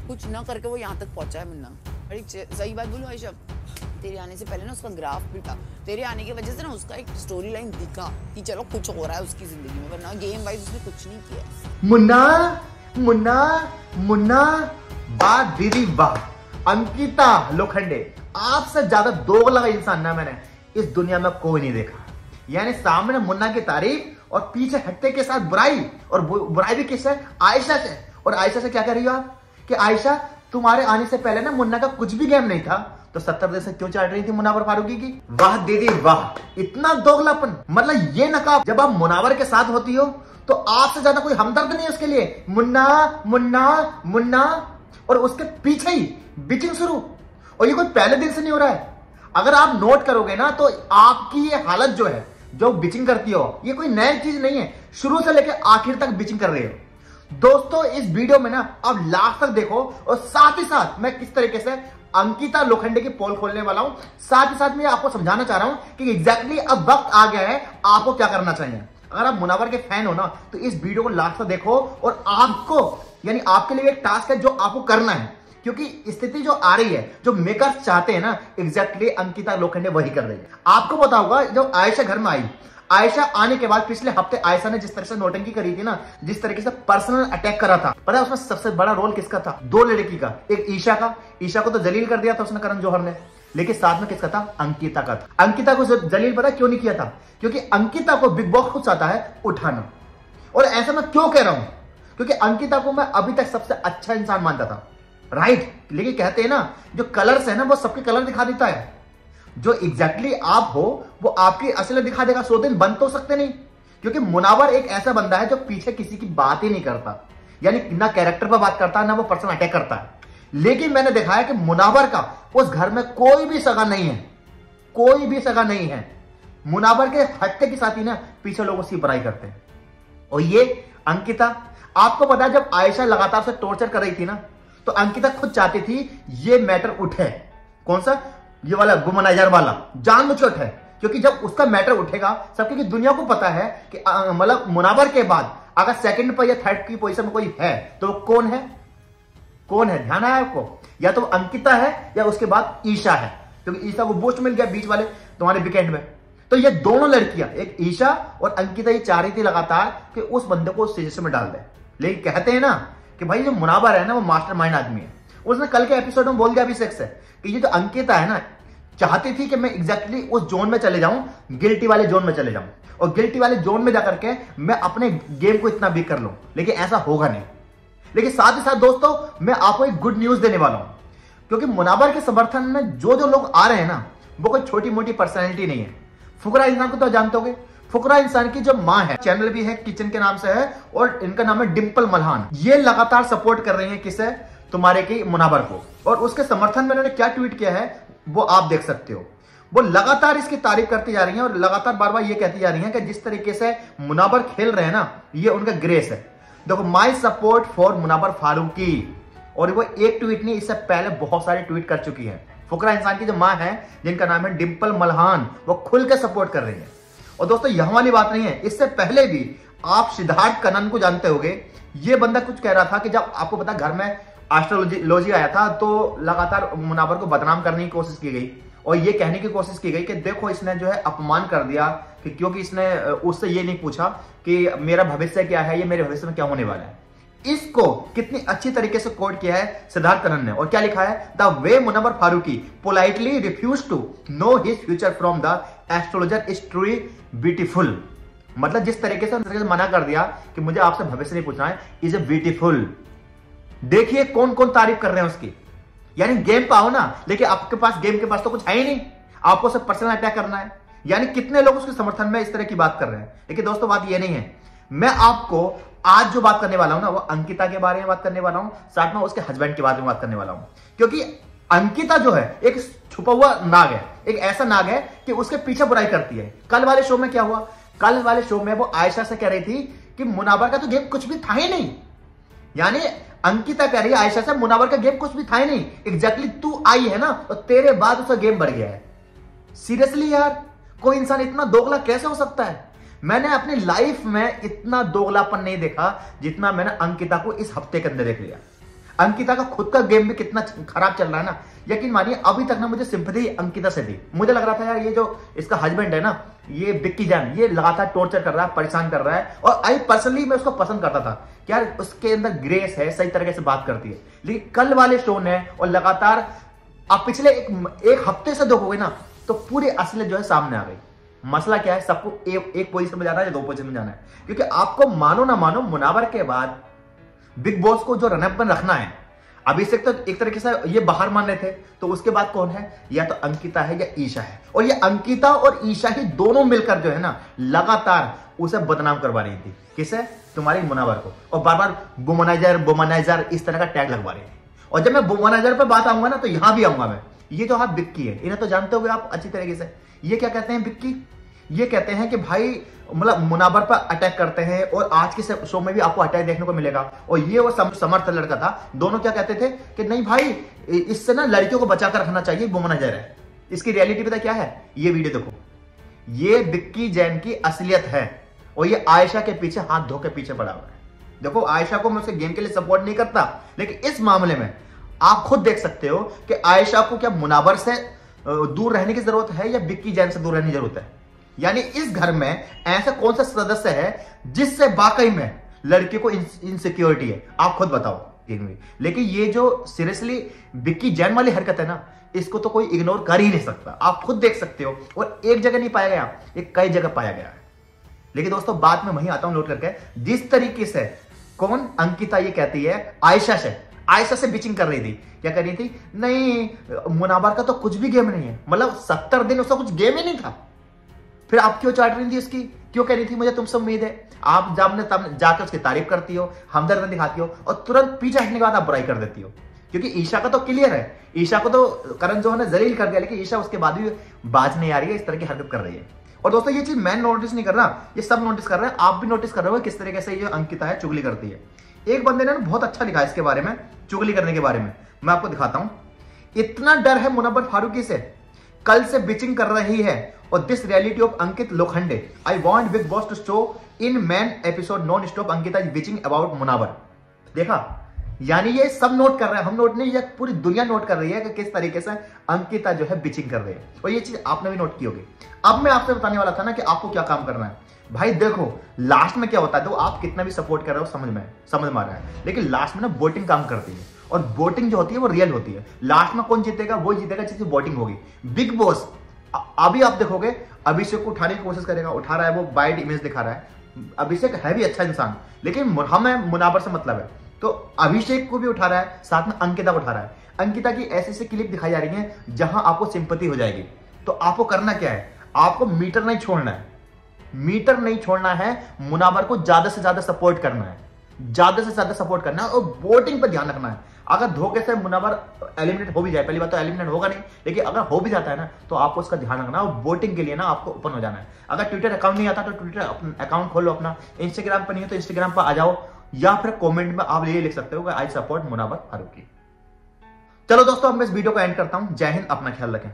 कुछ ना करके वो यहाँ तक पहुंचा है मुन्ना। बड़ी सही बात बोलूं आयशा, तेरे आने से पहले ना उसका ग्राफ भी था, तेरे आने की वजह से ना उसका एक स्टोरी लाइन दिखा कि चलो कुछ हो रहा है उसकी जिंदगी में, वरना गेम वाइज उसने कुछ नहीं किया। मुन्ना मुन्ना मुन्ना, वाह दीदी वाह, अंकिता लोखंडे, आपसे ज्यादा दोगला इंसान ना मैंने इस दुनिया में कोई नहीं देखा। यानी सामने मुन्ना की तारीफ और पीछे हट्टे के साथ बुराई, और बुराई भी किससे? आयशा से। और आयशा से क्या कर रही हो आप कि आयशा तुम्हारे आने से पहले ना मुन्ना का कुछ भी गेम नहीं था, तो 70 दिन से क्यों चाट रही थी मुनावर फारूकी की? वाह दीदी वाह, इतना दोगलापन। मतलब ये नकाब, जब आप मुनावर के साथ होती हो तो आपसे ज्यादा कोई हमदर्द नहीं है उसके लिए। मुन्ना मुन्ना मुन्ना, और उसके पीछे ही बिचिंग शुरू। और ये कोई पहले दिन से नहीं हो रहा है। अगर आप नोट करोगे ना तो आपकी ये हालत जो है, जो बिचिंग करती हो, ये कोई नई चीज नहीं है, शुरू से लेकर आखिर तक बिचिंग कर रहे हो। दोस्तों इस वीडियो में ना आप लास्ट तक देखो, और साथ ही साथ मैं किस तरीके से अंकिता लोखंडे की पोल खोलने वाला हूं। साथ ही साथ मैं आपको समझाना चाह रहा हूं कि एग्जैक्टली अब वक्त आ गया है आपको क्या करना चाहिए। अगर आप मुनावर के फैन हो ना तो इस वीडियो को लास्ट तक देखो, और आपको यानी आपके लिए एक टास्क है जो आपको करना है, क्योंकि स्थिति जो आ रही है, जो मेकर्स चाहते हैं ना, एग्जैक्टली अंकिता लोखंडे वही कर रही है। आपको पता होगा जब आयशा घर में आई, आयशा आने के बाद पिछले हफ्ते आयशा ने जिस तरह से नोटंकी करी थी ना, जिस तरीके से पर्सनल अटैक करा था, पता है उसमें सबसे बड़ा रोल किसका था? दो लड़की का, एक ईशा का। ईशा को तो जलील कर दिया था उसने करण जौहर ने, लेकिन साथ में किसका था? अंकिता का था। अंकिता को जलील पता क्यों नहीं किया था? क्योंकि अंकिता को बिग बॉस खुद चाहता है उठाना। और ऐसा मैं क्यों कह रहा हूं? क्योंकि अंकिता को मैं अभी तक सबसे अच्छा इंसान मानता था, राइट? लेकिन कहते हैं ना, जो कलर्स है ना वो सबके कलर दिखा देता है। जो एग्जैक्टली आप हो वो आपकी असलियत दिखा देगा। 100 दिन बन तो सकते नहीं, क्योंकि मुनावर एक ऐसा बंदा है जो पीछे किसी की बात ही नहीं करता, यानी ना कैरेक्टर पर बात करता है ना वो पर्सनल अटैक करता है। लेकिन मैंने देखा है कि मुनावर का उस घर में कोई भी सगा नहीं है, कोई भी सगा नहीं है। मुनावर के हट्टे के साथ ही ना पीछे लोग उसकी बुराई करते हैं। और ये अंकिता, आपको पता है जब आयशा लगातार से टॉर्चर कर रही थी ना, तो अंकिता खुद चाहती थी ये मैटर उठे। कौन सा? ये वाला गुमनाइजर वाला जानबूझ के उठे, क्योंकि जब उसका मैटर उठेगा सबकी दुनिया को पता है कि मतलब मुनावर के बाद अगर सेकंड पर या थर्ड की पोजीशन में कोई है तो वो कौन है? कौन है? ध्यान आया आपको? या तो अंकिता है या उसके बाद ईशा है, क्योंकि ईशा को बूस्ट मिल गया बीच वाले तुम्हारे वीकेंड में। तो ये दोनों लड़कियां, एक ईशा और अंकिता, ये चाह रही थी लगातार कि उस बंदे को उस सिचुएशन में डाल दे। लेकिन कहते हैं ना कि भाई जो मुनावर है ना वो मास्टरमाइंड आदमी है। उसने कल के एपिसोड में बोल दिया अभिषेक से कि ये जो अंकिता है ना चाहती थी कि मैं एग्जैक्टली उस जोन में चले जाऊं, गिल्टी वाले जोन में चले जाऊं, और गिल्टी वाले जोन में जाकर के मैं अपने गेम को इतना वीक कर लूं। लेकिन ऐसा होगा नहीं। लेकिन साथ ही साथ दोस्तों मैं आपको एक गुड न्यूज देने वाला हूं, क्योंकि मुनावर के समर्थन में जो जो लोग आ रहे हैं ना वो कोई छोटी मोटी पर्सनैलिटी नहीं है। फुकरा इंसान को तो जानते होगे, फुकरा इंसान की जो मां है, चैनल भी है किचन के नाम से है, और इनका नाम है डिंपल मल्हान। ये लगातार सपोर्ट कर रही है किसे? तुम्हारे की मुनावर को। और उसके समर्थन में उन्होंने क्या ट्वीट किया है वो आप देख सकते हो। वो लगातार इसकी तारीफ करती जा रही है और लगातार बार बार ये कहती जा रही है कि जिस तरीके से मुनावर खेल रहे हैं ना ये उनका ग्रेस है। देखो, my support for Munawar Faruqui. और वो एक ट्वीट नहीं, इससे पहले बहुत सारे ट्वीट कर चुकी है। फुकरा इंसान की जो मां है जिनका नाम है डिंपल मल्हान, वो खुल के सपोर्ट कर रही है। और दोस्तों यहां वाली बात नहीं है, इससे पहले भी आप सिद्धार्थ कनन को जानते होंगे। ये बंदा कुछ कह रहा था कि जब आपको पता घर में एस्ट्रोलॉजी आया था तो लगातार मुनावर को बदनाम करने की कोशिश की गई, और ये कहने की कोशिश की गई कि देखो इसने जो है अपमान कर दिया, कि क्योंकि इसने उससे ये नहीं पूछा कि मेरा भविष्य क्या है, ये मेरे भविष्य में क्या होने वाला है। इसको कितनी अच्छी तरीके से कोट किया है सिद्धार्थ कनन ने, और क्या लिखा है? The way Munawar Faruqui politely refuse to know his future from the astrologer is true beautiful. मतलब जिस तरीके से मना कर दिया कि मुझे आपसे भविष्य नहीं पूछना है, इज ए ब्यूटीफुल। देखिए कौन कौन तारीफ कर रहे हैं उसकी। यानी गेम पाओ ना, लेकिन आपके पास गेम के पास तो कुछ है ही नहीं, आपको सिर्फ पर्सनल अटैक करना है। यानी कितने लोग उसके समर्थन में इस तरह की बात कर रहे हैं। लेकिन दोस्तों बात ये नहीं है। मैं आपको आज जो बात करने वाला हूं ना वो अंकिता के बारे में बात करने वाला हूं, साथ में उसके हस्बैंड के बारे में बात करने वाला हूं। क्योंकि अंकिता जो है एक छुपा हुआ नाग है, एक ऐसा नाग है कि उसके पीछे बुराई करती है। कल वाले शो में क्या हुआ? कल वाले शो में वो आयशा से कह रही थी कि मुनावर का तो गेम कुछ भी था ही नहीं। यानी अंकिता कह रही है आयशा से मुनावर का गेम कुछ भी था ही नहीं, एग्जैक्टली तू आई है ना तो तेरे बाद उसका गेम बढ़ गया है। सीरियसली यार, कोई इंसान इतना दोगला कैसे हो सकता है? मैंने अपनी लाइफ में इतना दोगलापन नहीं देखा जितना मैंने अंकिता को इस हफ्ते के अंदर देख लिया। अंकिता का खुद का गेम भी कितना खराब चल रहा है ना, यकीन मानिए अभी तक ना मुझे सिंपैथी अंकिता से थी। मुझे लग रहा था यार ये जो इसका हस्बैंड है ना, ये बिक्की जैन, ये लगातार टॉर्चर कर रहा है, परेशान कर रहा है। और आई पर्सनली मैं उसको पसंद करता था कि यार उसके अंदर ग्रेस है, सही तरीके से बात करती है। लेकिन कल वाले शो ने और लगातार आप पिछले एक हफ्ते से देखोगे ना तो पूरी असलियत जो है सामने आ गई। मसला क्या है, सबको एक पोजीशन में जाना है या 2 पोजीशन में जाना है, क्योंकि आपको मानो ना मानो मुनावर के बाद बिग बॉस को जो रनअप में रखना है, अभिषेक तो एक तरीके से ये बाहर मान रहे थे, तो उसके बाद कौन है, या तो अंकिता है या ईशा है। और ये अंकिता और ईशा ही दोनों मिलकर जो है ना लगातार उसे बदनाम करवा रही थी। किसे, तुम्हारी मुनावर को, और बार बार वुमनाइजर इस तरह का टैग लगवा रही थी। और जब मैं वुमनाइजर पे बात आऊंगा ना तो यहां भी आऊंगा मैं। ये जो आप बिक्की है, इन्हें तो जानते होगे आप अच्छी तरीके से। ये क्या कहते हैं बिक्की, ये कहते हैं कि भाई मतलब मुनावर पर अटैक करते हैं, और आज के शो में भी आपको अटैक देखने को मिलेगा। और ये वो समर्थ लड़का था, दोनों क्या कहते थे कि नहीं भाई इससे ना लड़कियों को बचाकर रखना चाहिए, वुमनाइजर है। इसकी रियलिटी पता क्या है, ये वीडियो देखो, ये बिक्की जैन की असलियत है, और ये आयशा के पीछे हाथ धो के पीछे पड़ा हुआ है। देखो आयशा को मैं उसके गेम के लिए सपोर्ट नहीं करता, लेकिन इस मामले में आप खुद देख सकते हो कि आयशा को क्या मुनावर से दूर रहने की जरूरत है या बिक्की जैन से दूर रहने की जरूरत है। यानी इस घर में ऐसा कौन सा सदस्य है जिससे वाकई में लड़के को इनसिक्योरिटी है, आप खुद बताओ। लेकिन ये जो सीरियसली बिक्की जैन वाली हरकत है ना, इसको तो कोई इग्नोर कर ही नहीं सकता, आप खुद देख सकते हो। और एक जगह नहीं पाया गया, ये कई जगह पाया गया है। लेकिन दोस्तों बात में वहीं आता हूं नोट करके, जिस तरीके से कौन अंकिता ये कहती है आयशा से बिचिंग कर रही थी, क्या कर रही थी, नहीं मुनावर का तो कुछ भी गेम नहीं है, मतलब 70 दिन उसका कुछ गेम ही नहीं था। फिर आप क्यों चाट रही थी उसकी, क्यों कह रही थी मुझे तुमसे उम्मीद है। आप तब जाकर उसकी तारीफ करती हो, हमदर्द दिखाती हो, और तुरंत पीछे हटने के बाद आप बुराई कर देती हो। क्योंकि ईशा का तो क्लियर है, ईशा को तो करण जौहर ने जलील कर दिया, लेकिन ईशा उसके बाद भी बाज नहीं आ रही है, इस तरह की हरकत कर रही है। और दोस्तों ये चीज मैं नोटिस नहीं कर रहा, ये सब नोटिस कर रहे हैं, आप भी नोटिस कर रहे हो किस तरीके से ये अंकिता है चुगली करती है। एक बंदे ने बहुत अच्छा लिखा है इसके बारे में, चुगली करने के बारे में, मैं आपको दिखाता हूं। इतना डर है मुनव्वर फारूकी से, कल से बिचिंग कर रही है, और this reality of Ankit Lokhande, I want Bigg Boss to show in main episode non stop Ankita is bitching about Munawar. देखा, यानी ये सब नोट कर रहे हैं, हम नोट नहीं, ये पूरी दुनिया नोट कर रही है कि किस तरीके से अंकिता जो है बिचिंग कर रही है। और ये चीज आपने भी नोट की होगी। अब मैं आपसे बताने वाला था ना कि आपको क्या काम करना है। भाई देखो लास्ट में क्या होता है, तो आप कितना भी सपोर्ट कर रहे हो समझ में आ रहा है, लेकिन लास्ट में ना वोटिंग काम करती है, और वोटिंग जो होती है वो रियल होती है। लास्ट में कौन जीतेगा, वो जीतेगा जिसकी वोटिंग होगी। बिग बॉस अभी आप देखोगे अभिषेक को उठाने की कोशिश करेगा, उठा रहा है, वो बाइट इमेज दिखा रहा है। अभिषेक है भी अच्छा इंसान, लेकिन हमें मुनावर से मतलब है, तो अभिषेक को भी उठा रहा है, साथ में अंकिता को उठा रहा है। अंकिता की ऐसी ऐसी क्लिप दिखाई जा रही है जहां आपको सिंपैथी हो जाएगी। तो आपको करना क्या है, आपको मीटर नहीं छोड़ना है, मीटर नहीं छोड़ना है, मुनावर को ज्यादा से ज्यादा सपोर्ट करना है, ज्यादा से ज्यादा सपोर्ट करना है, और वोटिंग पर ध्यान रखना है। अगर धोखे से मुनावर एलिमिनेट हो भी जाए, पहली बात तो एलिमिनेट होगा नहीं, लेकिन अगर हो भी जाता है ना तो आपको उसका ध्यान रखना है, और वोटिंग के लिए ना आपको ओपन हो जाना है। अगर ट्विटर अकाउंट नहीं आता तो ट्विटर अकाउंट खोलो अपना, इंस्टाग्राम पर नहीं है तो इंस्टाग्राम पर आ जाओ, या फिर कमेंट में आप ये लिख सकते हो कि आई सपोर्ट मुनव्वर फारूकी। चलो दोस्तों अब मैं इस वीडियो को एंड करता हूं। जय हिंद, अपना ख्याल रखें।